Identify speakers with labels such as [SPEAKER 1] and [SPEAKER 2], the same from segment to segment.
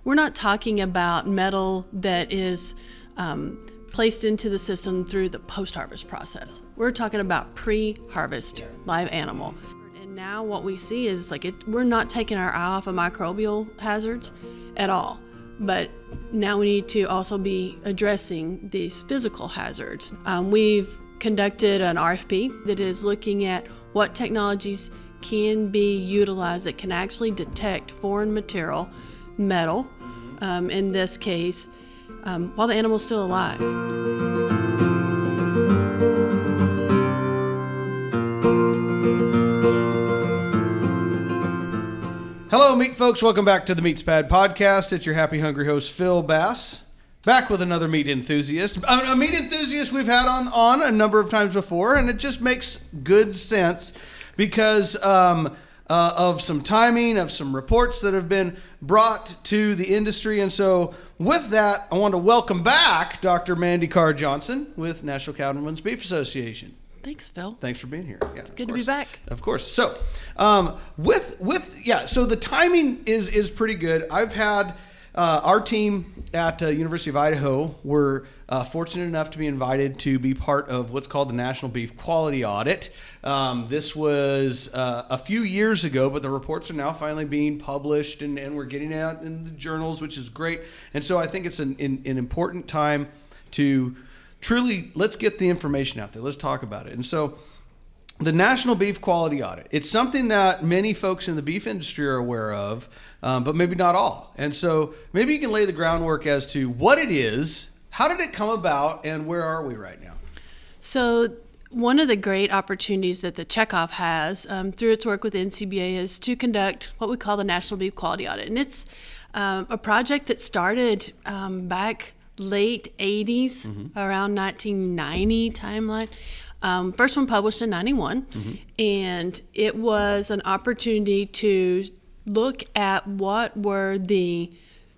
[SPEAKER 1] we're not talking about metal that is placed into the system through the post-harvest process. We're talking about pre-harvest live animal. And now what we see is we're not taking our eye off of microbial hazards at all. But now we need to also be addressing these physical hazards. We've conducted an RFP that is looking at what technologies can be utilized that can actually detect foreign material, metal, in this case, while the animal's still alive.
[SPEAKER 2] Hello, meat folks. Welcome back to the MeatsPad podcast. It's your happy, hungry host, Phil Bass, back with another meat enthusiast. A meat enthusiast we've had on a number of times before, and it just makes good sense because of some timing, of some reports that have been brought to the industry. And so with that, I want to welcome back Dr. Mandy Carr Johnson with National Cattlemen's Beef Association.
[SPEAKER 1] Thanks, Phil.
[SPEAKER 2] Thanks for being here. Yeah,
[SPEAKER 1] it's good to be back.
[SPEAKER 2] Of course. So, so the timing is pretty good. I've had our team at University of Idaho were fortunate enough to be invited to be part of what's called the National Beef Quality Audit. This was a few years ago, but the reports are now finally being published and we're getting out in the journals, which is great. And so I think it's an important time to truly, let's get the information out there. Let's talk about it. And so the National Beef Quality Audit, it's something that many folks in the beef industry are aware of, but maybe not all. And so maybe you can lay the groundwork as to what it is, how did it come about, and where are we right now?
[SPEAKER 1] So one of the great opportunities that the Checkoff has through its work with NCBA is to conduct what we call the National Beef Quality Audit. And it's a project that started back late 80s, around 1990 timeline. First one published in 91, and it was an opportunity to look at what were the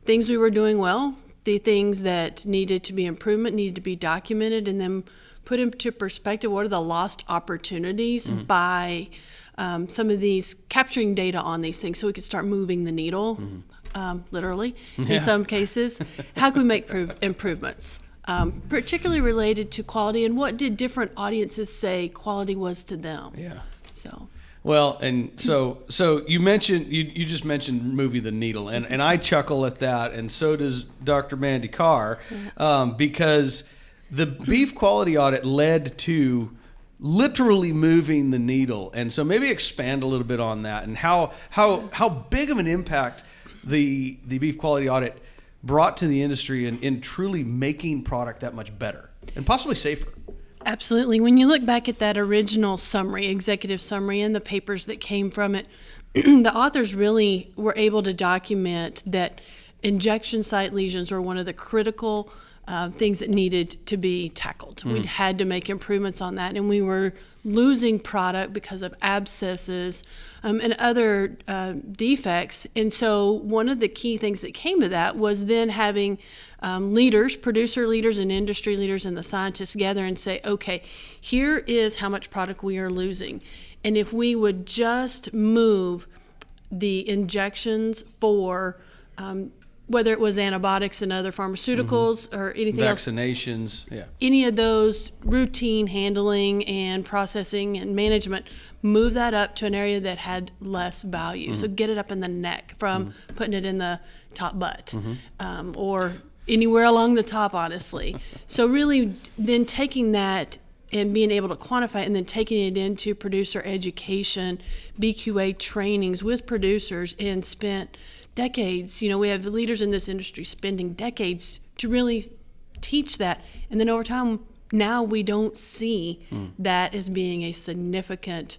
[SPEAKER 1] things we were doing well, the things that needed to be improvement, needed to be documented, and then put into perspective what are the lost opportunities by some of these capturing data on these things so we could start moving the needle. Literally, in some cases. How can we make improvements, particularly related to quality, and what did different audiences say quality was to them? Yeah. So.
[SPEAKER 2] Well, and so you mentioned you just mentioned moving the needle, and I chuckle at that, and so does Dr. Mandy Carr, because the beef quality audit led to literally moving the needle, and so maybe expand a little bit on that and how big of an impact the beef quality audit brought to the industry in truly making product that much better and possibly safer.
[SPEAKER 1] Absolutely. When you look back at that original summary, executive summary, and the papers that came from it, the authors really were able to document that injection site lesions were one of the critical things that needed to be tackled. We had to make improvements on that, and we were losing product because of abscesses and other defects. And so one of the key things that came to that was then having leaders, producer leaders and industry leaders and the scientists gather and say, okay, here is how much product we are losing. And if we would just move the injections for whether it was antibiotics and other pharmaceuticals or anything
[SPEAKER 2] vaccinations,
[SPEAKER 1] else, any of those routine handling and processing and management, move that up to an area that had less value. So get it up in the neck from putting it in the top butt or anywhere along the top, honestly. So really then taking that and being able to quantify it and then taking it into producer education, BQA trainings with producers, and spent decades. We have leaders in this industry spending decades to really teach that. And then over time, now we don't see that as being a significant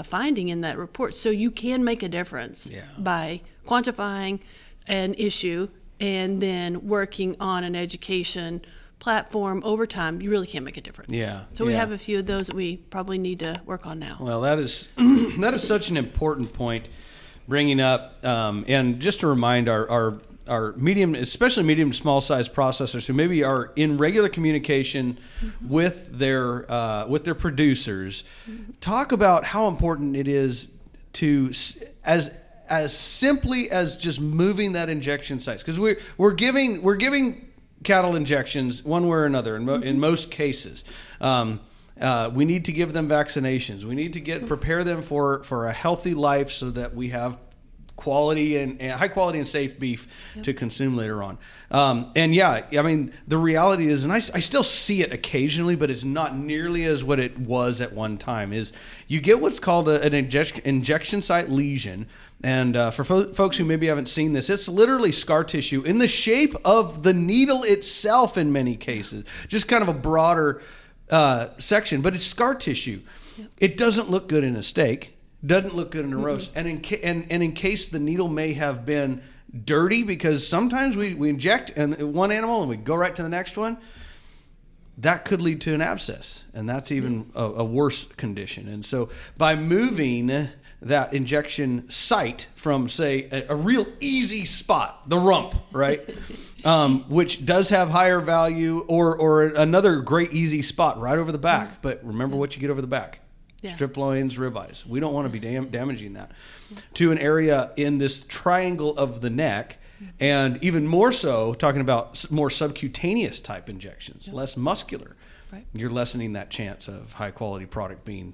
[SPEAKER 1] finding in that report. So you can make a difference by quantifying an issue and then working on an education platform over time. You really can make a difference. So we have a few of those that we probably need to work on now.
[SPEAKER 2] Well, that is such an important point bringing up, and just to remind our medium, especially medium to small size processors who maybe are in regular communication with their producers, talk about how important it is to, as as simply as just moving that injection sites, because we're giving cattle injections one way or another in most cases. We need to give them vaccinations. We need to prepare them for a healthy life so that we have quality and high quality and safe beef to consume later on. And yeah, I mean, the reality is, and I still see it occasionally, but it's not nearly as what it was at one time, is you get what's called an injection site lesion. And for folks who maybe haven't seen this, it's literally scar tissue in the shape of the needle itself in many cases, just kind of a broader section, but it's scar tissue. Yep. It doesn't look good in a steak. Doesn't look good in a roast. And in case the needle may have been dirty, because sometimes we inject one animal and we go right to the next one, that could lead to an abscess. And that's even a worse condition. And so by moving that injection site from, say, a real easy spot, the rump, right, which does have higher value, or another great easy spot right over the back. But remember what you get over the back. Yeah. Strip loins, ribeyes. We don't want to be damaging that to an area in this triangle of the neck, and even more so, talking about more subcutaneous type injections, less muscular. Right. You're lessening that chance of high quality product being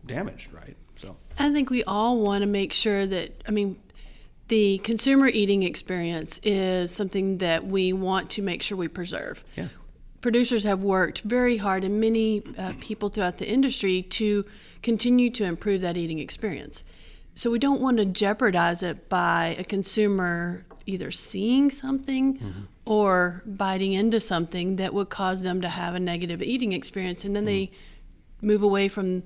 [SPEAKER 2] damaged, right? So
[SPEAKER 1] I think we all want to make sure that, I mean, the consumer eating experience is something that we want to make sure we preserve. Yeah. Producers have worked very hard, and many people throughout the industry, to continue to improve that eating experience. So we don't want to jeopardize it by a consumer either seeing something or biting into something that would cause them to have a negative eating experience, and then they move away from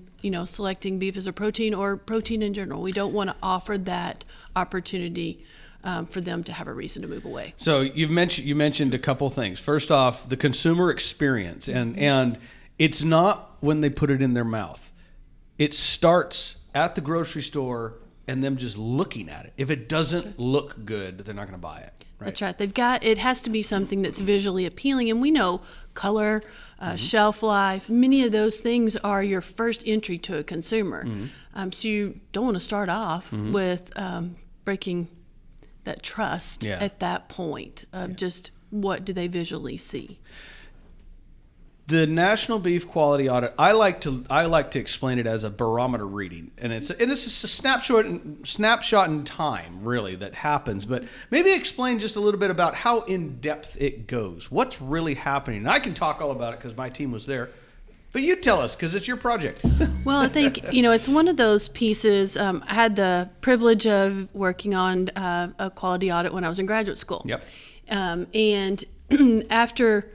[SPEAKER 1] selecting beef as a protein or protein in general. We don't want to offer that opportunity for them to have a reason to move away.
[SPEAKER 2] So you mentioned a couple things. First off, the consumer experience, and it's not when they put it in their mouth. It starts at the grocery store and them just looking at it. If it doesn't look good, they're not going to buy it. Right?
[SPEAKER 1] That's right. It has to be something that's visually appealing, and we know color, shelf life, many of those things are your first entry to a consumer. So you don't want to start off with breaking that trust at that point of just what do they visually see.
[SPEAKER 2] The National Beef Quality Audit, I like to explain it as a barometer reading, and it's just a snapshot in time, really, that happens. But maybe explain just a little bit about how in depth it goes. What's really happening? And I can talk all about it because my team was there. But you tell us, because it's your project.
[SPEAKER 1] Well, I think, it's one of those pieces. I had the privilege of working on a quality audit when I was in graduate school.
[SPEAKER 2] Yep.
[SPEAKER 1] And after,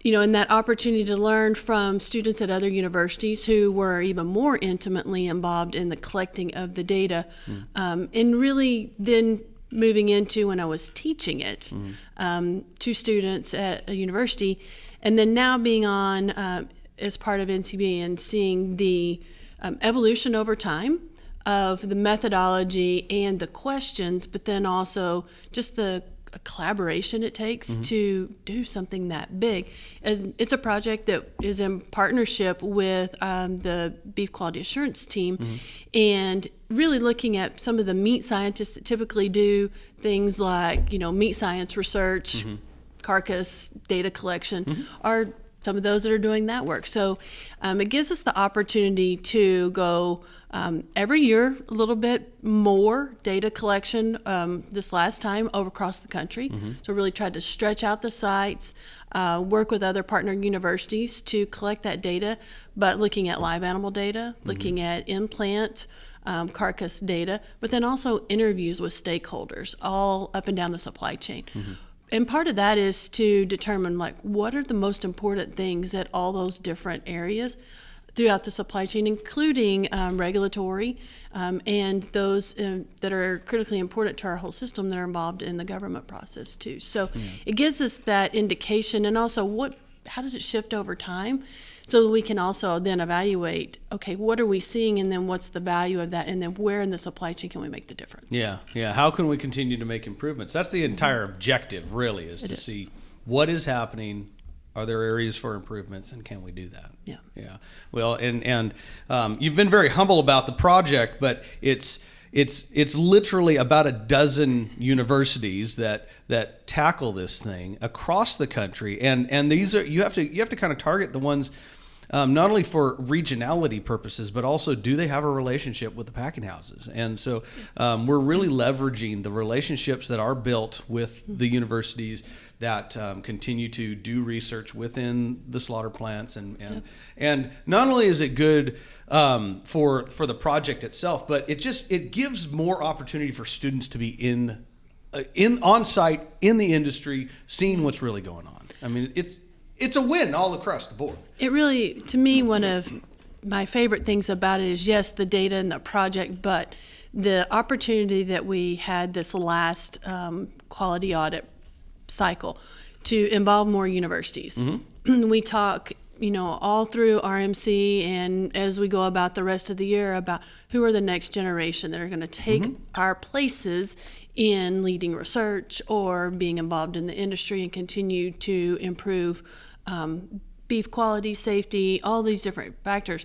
[SPEAKER 1] in that opportunity to learn from students at other universities who were even more intimately involved in the collecting of the data, and really then moving into when I was teaching it to students at a university, and then now being on as part of NCBA and seeing the evolution over time of the methodology and the questions, but then also just the collaboration it takes to do something that big. And it's a project that is in partnership with the Beef Quality Assurance team, and really looking at some of the meat scientists that typically do things like, meat science research, carcass data collection, are some of those that are doing that work. So it gives us the opportunity to go every year a little bit more data collection. This last time over across the country. So really tried to stretch out the sites, work with other partner universities to collect that data, but looking at live animal data, looking at implant, carcass data, but then also interviews with stakeholders all up and down the supply chain. And part of that is to determine what are the most important things at all those different areas throughout the supply chain, including regulatory and those that are critically important to our whole system that are involved in the government process too. So it gives us that indication, and also how does it shift over time, so that we can also then evaluate, okay, what are we seeing, and then what's the value of that, and then where in the supply chain can we make the difference?
[SPEAKER 2] Yeah. How can we continue to make improvements? That's the entire objective, really, is to see what is happening. Are there areas for improvements, and can we do that? Yeah. Well, and you've been very humble about the project, but it's it's literally about a dozen universities that tackle this thing across the country, and these are you have to kind of target the ones. Not only for regionality purposes, but also do they have a relationship with the packing houses? And so we're really leveraging the relationships that are built with the universities that continue to do research within the slaughter plants. And not only is it good for the project itself, but it gives more opportunity for students to be in on site in the industry, seeing what's really going on. I mean, it's a win all across the board.
[SPEAKER 1] It really, to me, one of my favorite things about it is, yes, the data and the project, but the opportunity that we had this last quality audit cycle to involve more universities. Mm-hmm. We talk, all through RMC and as we go about the rest of the year about who are the next generation that are going to take mm-hmm. our places in leading research or being involved in the industry and continue to improve beef quality, safety, all these different factors.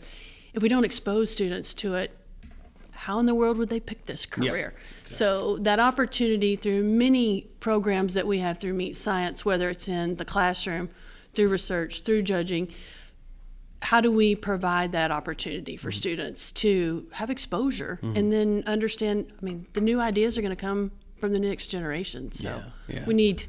[SPEAKER 1] If we don't expose students to it, how in the world would they pick this career? Yeah, exactly. So that opportunity through many programs that we have through Meat Science, whether it's in the classroom, through research, through judging, how do we provide that opportunity for mm-hmm. students to have exposure mm-hmm. and then understand, the new ideas are going to come from the next generation. So we need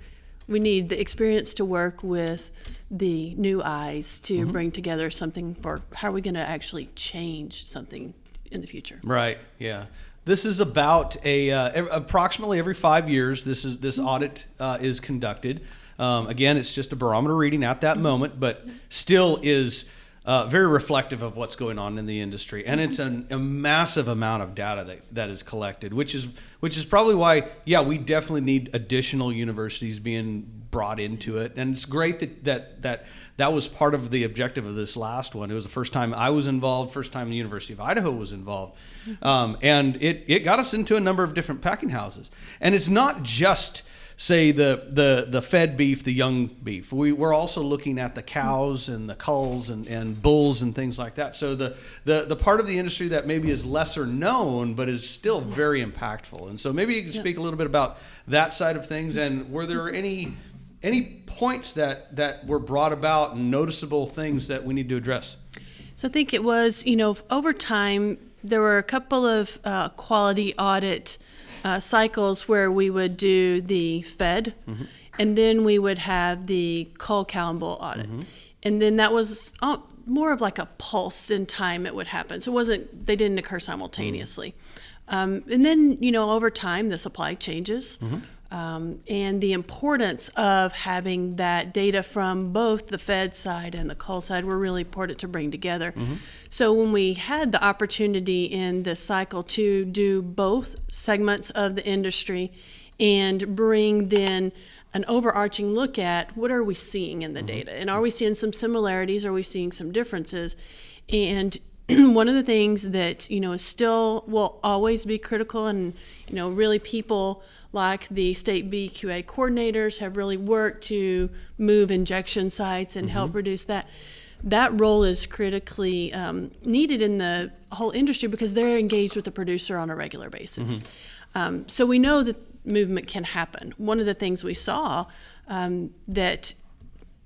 [SPEAKER 1] the experience to work with the new eyes to mm-hmm. bring together something for how are we going to actually change something in the future. Right.
[SPEAKER 2] Yeah. This is about approximately every 5 years. This mm-hmm. audit is conducted. Again, it's just a barometer reading at that mm-hmm. moment, but still is very reflective of what's going on in the industry, and it's a massive amount of data that is collected, which is probably why we definitely need additional universities being brought into it. And it's great that was part of the objective of this last one. It was the first time I was involved, first time the University of Idaho was involved, and it got us into a number of different packing houses. And it's not just say the fed beef, the young beef. We're also looking at the cows and the culls and bulls and things like that. So the part of the industry that maybe is lesser known, but is still very impactful. And so maybe you can speak a little bit about that side of things. And were there any points that were brought about and noticeable things that we need to address?
[SPEAKER 1] So I think it was, over time, there were a couple of quality audit cycles where we would do the fed, mm-hmm. and then we would have the cull, cow, and bull audit. Mm-hmm. And then that was more of like a pulse in time it would happen. So they didn't occur simultaneously. Mm-hmm. And then, over time, the supply changes. Mm-hmm. And the importance of having that data from both the fed side and the cull side were really important to bring together. Mm-hmm. So when we had the opportunity in this cycle to do both segments of the industry and bring then an overarching look at what are we seeing in the mm-hmm. data, and are we seeing some similarities, are we seeing some differences? And one of the things that is still will always be critical, and really people like the state BQA coordinators have really worked to move injection sites and mm-hmm. help reduce that. That role is critically needed in the whole industry because they're engaged with the producer on a regular basis. Mm-hmm. So we know that movement can happen. One of the things we saw that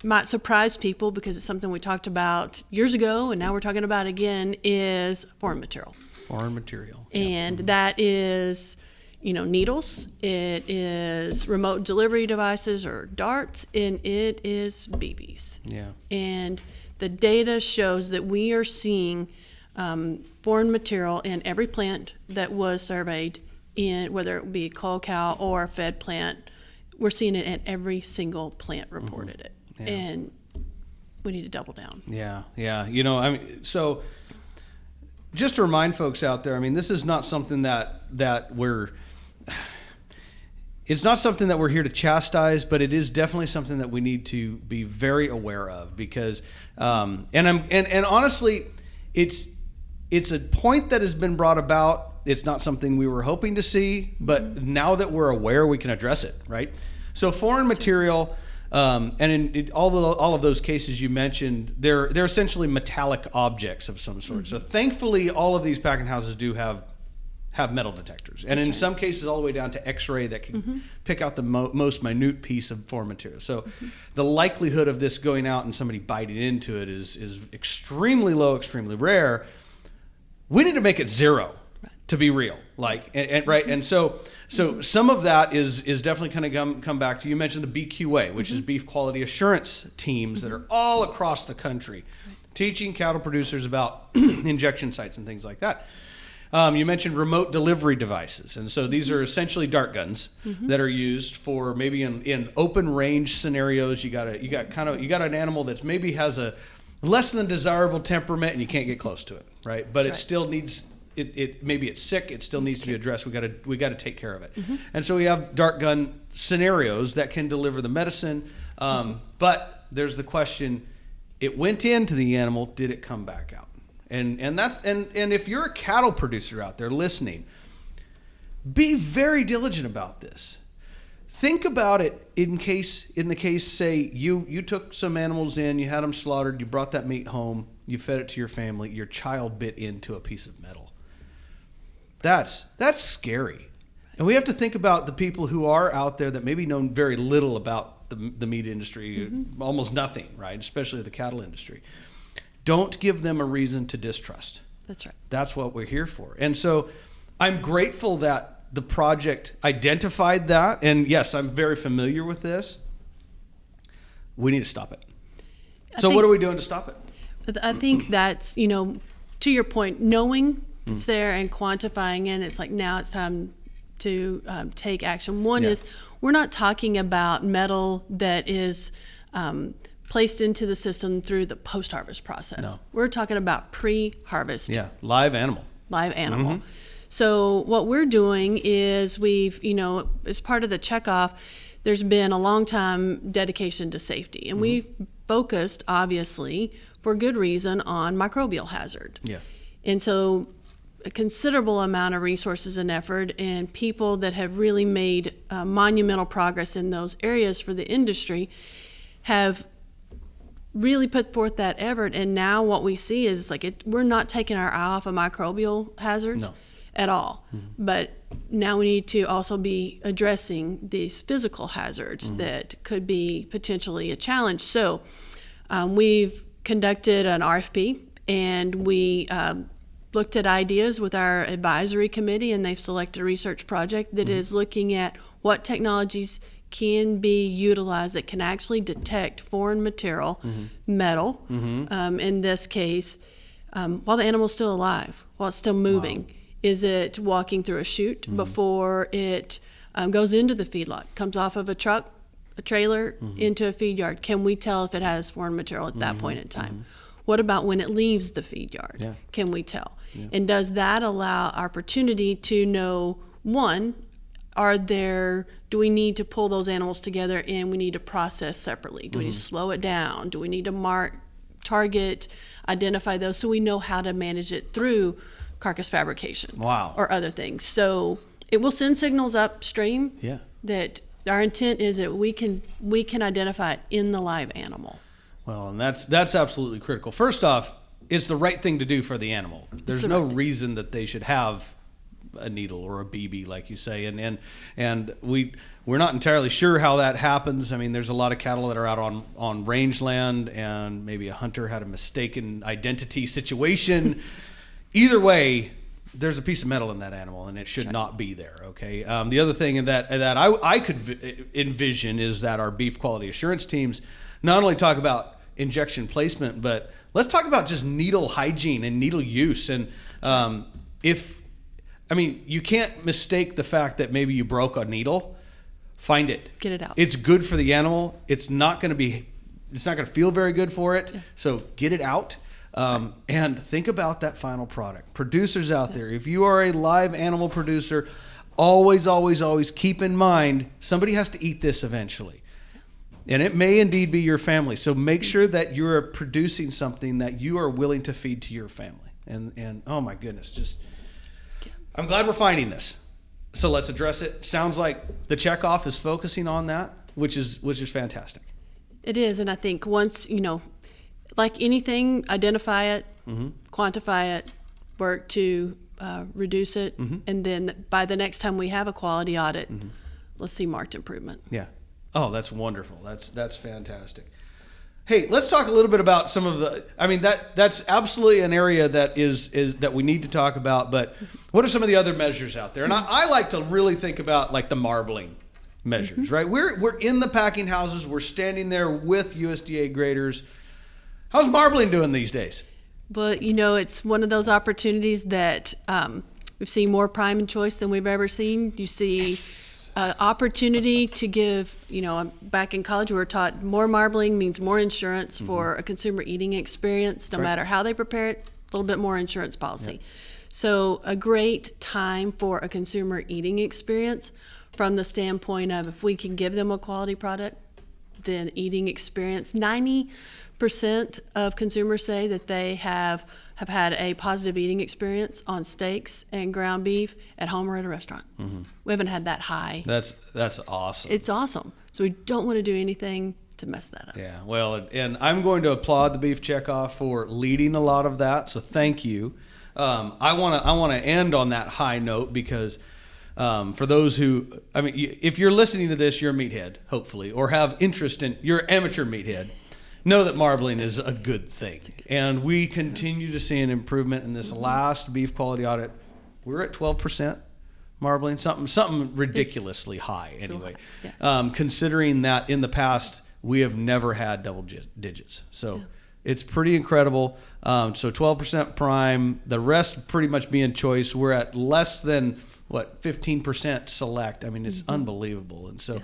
[SPEAKER 1] might surprise people, because it's something we talked about years ago and now we're talking about again, is foreign material.
[SPEAKER 2] Foreign material.
[SPEAKER 1] And
[SPEAKER 2] mm-hmm.
[SPEAKER 1] that is needles, it is remote delivery devices or darts, and it is BBs. Yeah. And the data shows that we are seeing foreign material in every plant that was surveyed, in whether it be cull cow or a fed plant. We're seeing it at every single plant reported it. Yeah. And we need to double down.
[SPEAKER 2] Yeah. So just to remind folks out there, this is not something that we're it's not something that we're here to chastise, but it is definitely something that we need to be very aware of, because and honestly, it's a point that has been brought about. It's not something we were hoping to see, but now that we're aware, we can address it, right? So foreign material, and in all of those cases you mentioned, they're essentially metallic objects of some sort. Mm-hmm. So thankfully, all of these packing houses do have have metal detectors, and in some cases all the way down to X-ray that can pick out the most minute piece of foreign material. So the likelihood of this going out and somebody biting into it is extremely low, extremely rare. We need to make it zero to be real, and so some of that is definitely kind of come back to, you mentioned the BQA, which is Beef Quality Assurance teams that are all across the country teaching cattle producers about injection sites and things like that. You mentioned remote delivery devices, and so these are essentially dart guns that are used for maybe in open range scenarios. You got an animal that's maybe has a less than desirable temperament, and you can't get close to it, right? But still needs it. Maybe it's sick. It still needs to be addressed. We got to take care of it, and so we have dart gun scenarios that can deliver the medicine. But there's the question: it went into the animal. Did it come back out? And if you're a cattle producer out there listening, be very diligent about this. Think about it in the case, say you took some animals in, you had them slaughtered, you brought that meat home, you fed it to your family, your child bit into a piece of metal. That's scary. And we have to think about the people who are out there that maybe know very little about the meat industry, almost nothing, right? Especially the cattle industry. Don't give them a reason to distrust.
[SPEAKER 1] That's right.
[SPEAKER 2] That's what we're here for. And so I'm grateful that the project identified that. And yes, I'm very familiar with this. We need to stop it. So what are we doing to stop it?
[SPEAKER 1] I think that's, to your point, knowing it's there and quantifying it, it's like now it's time to take action. One is, we're not talking about metal that is placed into the system through the post-harvest process.
[SPEAKER 2] No.
[SPEAKER 1] We're talking about pre-harvest.
[SPEAKER 2] Yeah, live animal.
[SPEAKER 1] So what we're doing is we've, as part of the checkoff, there's been a long time dedication to safety. And we've focused, obviously, for good reason, on microbial hazard.
[SPEAKER 2] Yeah.
[SPEAKER 1] And so a considerable amount of resources and effort, and people that have really made monumental progress in those areas for the industry have really put forth that effort. And now what we see is we're not taking our eye off of microbial hazards at all. But now we need to also be addressing these physical hazards that could be potentially a challenge. So we've conducted an RFP, and we looked at ideas with our advisory committee, and they've selected a research project that is looking at what technologies can be utilized that can actually detect foreign material, metal, in this case, while the animal's still alive, while it's still moving. Wow. Is it walking through a chute before it goes into the feedlot, comes off of a truck, a trailer, into a feed yard? Can we tell if it has foreign material at that point in time? What about when it leaves the feed yard? Yeah. Can we tell? Yeah. And does that allow opportunity to know, one, do we need to pull those animals together and we need to process separately? Do we need to slow it down? Do we need to mark, target, identify those so we know how to manage it through carcass fabrication?
[SPEAKER 2] Wow.
[SPEAKER 1] Or other things. So it will send signals upstream that our intent is that we can identify it in the live animal.
[SPEAKER 2] Well, and that's absolutely critical. First off, it's the right thing to do for the animal. There's no reason that they should have a needle or a BB, like you say, and we're not entirely sure how that happens. I mean, there's a lot of cattle that are out on rangeland, and maybe a hunter had a mistaken identity situation. Either way, there's a piece of metal in that animal, and it should not be there. Okay. The other thing that I could envision is that our beef quality assurance teams not only talk about injection placement, but let's talk about just needle hygiene and needle use. And you can't mistake the fact that maybe you broke a needle. Find it.
[SPEAKER 1] Get it out.
[SPEAKER 2] It's good for the animal. It's not going to feel very good for it. Yeah. So get it out. And think about that final product. Producers out there, if you are a live animal producer, always, always, always keep in mind somebody has to eat this eventually. And it may indeed be your family. So make sure that you're producing something that you are willing to feed to your family. And oh my goodness, I'm glad we're finding this. So let's address it. Sounds like the checkoff is focusing on that, which is fantastic.
[SPEAKER 1] It is, and I think once, like anything, identify it, quantify it, work to reduce it, and then by the next time we have a quality audit, let's see marked improvement.
[SPEAKER 2] Yeah. Oh, that's wonderful. That's fantastic. Hey, let's talk a little bit about some of the. I mean, that's absolutely an area that is that we need to talk about. But what are some of the other measures out there? And I like to really think about like the marbling measures, right? We're in the packing houses. We're standing there with USDA graders. How's marbling doing these days?
[SPEAKER 1] But it's one of those opportunities that we've seen more prime and choice than we've ever seen. You see opportunity to give, back in college we were taught more marbling means more insurance for a consumer eating experience, no matter how they prepare it, a little bit more insurance policy. Yeah. So a great time for a consumer eating experience from the standpoint of if we can give them a quality product, then eating experience. 90% of consumers say that they have had a positive eating experience on steaks and ground beef at home or at a restaurant. We haven't had that high.
[SPEAKER 2] That's awesome.
[SPEAKER 1] It's awesome. So we don't want to do anything to mess that up.
[SPEAKER 2] Yeah, well, and I'm going to applaud the Beef Checkoff for leading a lot of that. So thank you. I want to end on that high note because for those who, if you're listening to this, you're a meathead, hopefully, or have interest in, you're an amateur meathead. Know that marbling is a good thing. And we continue to see an improvement in this last beef quality audit. We're at 12% marbling, something ridiculously high anyway. Yeah. Considering that in the past, we have never had double digits. So it's pretty incredible. So 12% prime, the rest pretty much being choice. We're at less than, 15% select. I mean, it's unbelievable. And so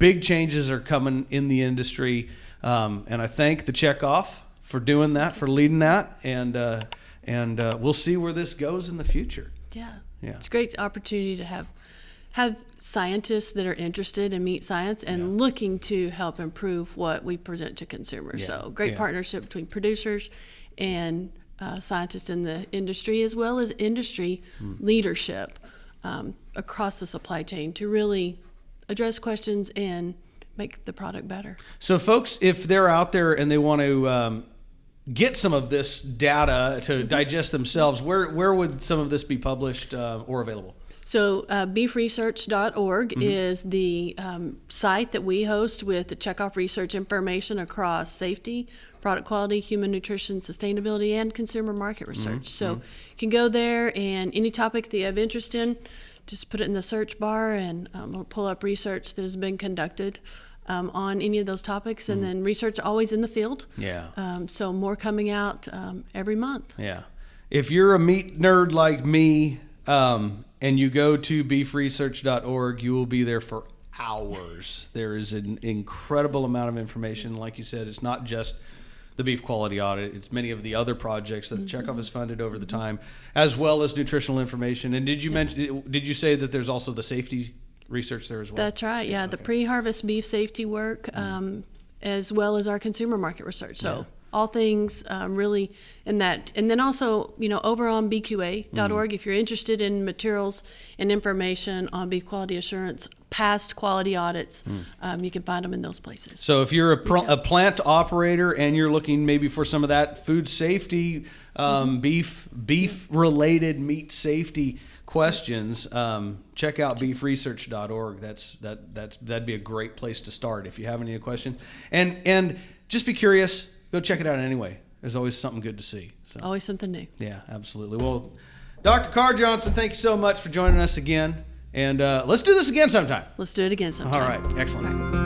[SPEAKER 2] big changes are coming in the industry. And I thank the Checkoff for doing that, for leading that, and we'll see where this goes in the future.
[SPEAKER 1] Yeah. It's a great opportunity to have scientists that are interested in meat science and looking to help improve what we present to consumers. Yeah. So great partnership between producers and scientists in the industry, as well as industry leadership across the supply chain to really address questions and make the product better. So folks, if they're out there and they want to get some of this data to digest themselves, where would some of this be published or available? So beefresearch.org is the site that we host with the Checkoff research information across safety, product quality, human nutrition, sustainability, and consumer market research. So you can go there, and any topic that you have interest in, just put it in the search bar and we'll pull up research that has been conducted on any of those topics, and then research always in the field. Yeah. So more coming out every month. Yeah. If you're a meat nerd like me, and you go to beefresearch.org, you will be there for hours. There is an incredible amount of information. Like you said, it's not just the Beef Quality Audit. It's many of the other projects that the Checkoff has funded over the time, as well as nutritional information. And did you say that there's also the safety research there as well? That's right. Yeah, the pre-harvest beef safety work, as well as our consumer market research. So all things really in that. And then also, over on bqa.org, if you're interested in materials and information on beef quality assurance, past quality audits, you can find them in those places. So if you're a plant operator and you're looking maybe for some of that food safety, beef related meat safety questions, check out beefresearch.org. That'd be a great place to start if you have any questions. And just be curious, go check it out anyway. There's always something good to see. So. Always something new. Yeah, absolutely. Well, Dr. Carr Johnson, thank you so much for joining us again. And let's do this again sometime. Let's do it again sometime. All right. Excellent. All right.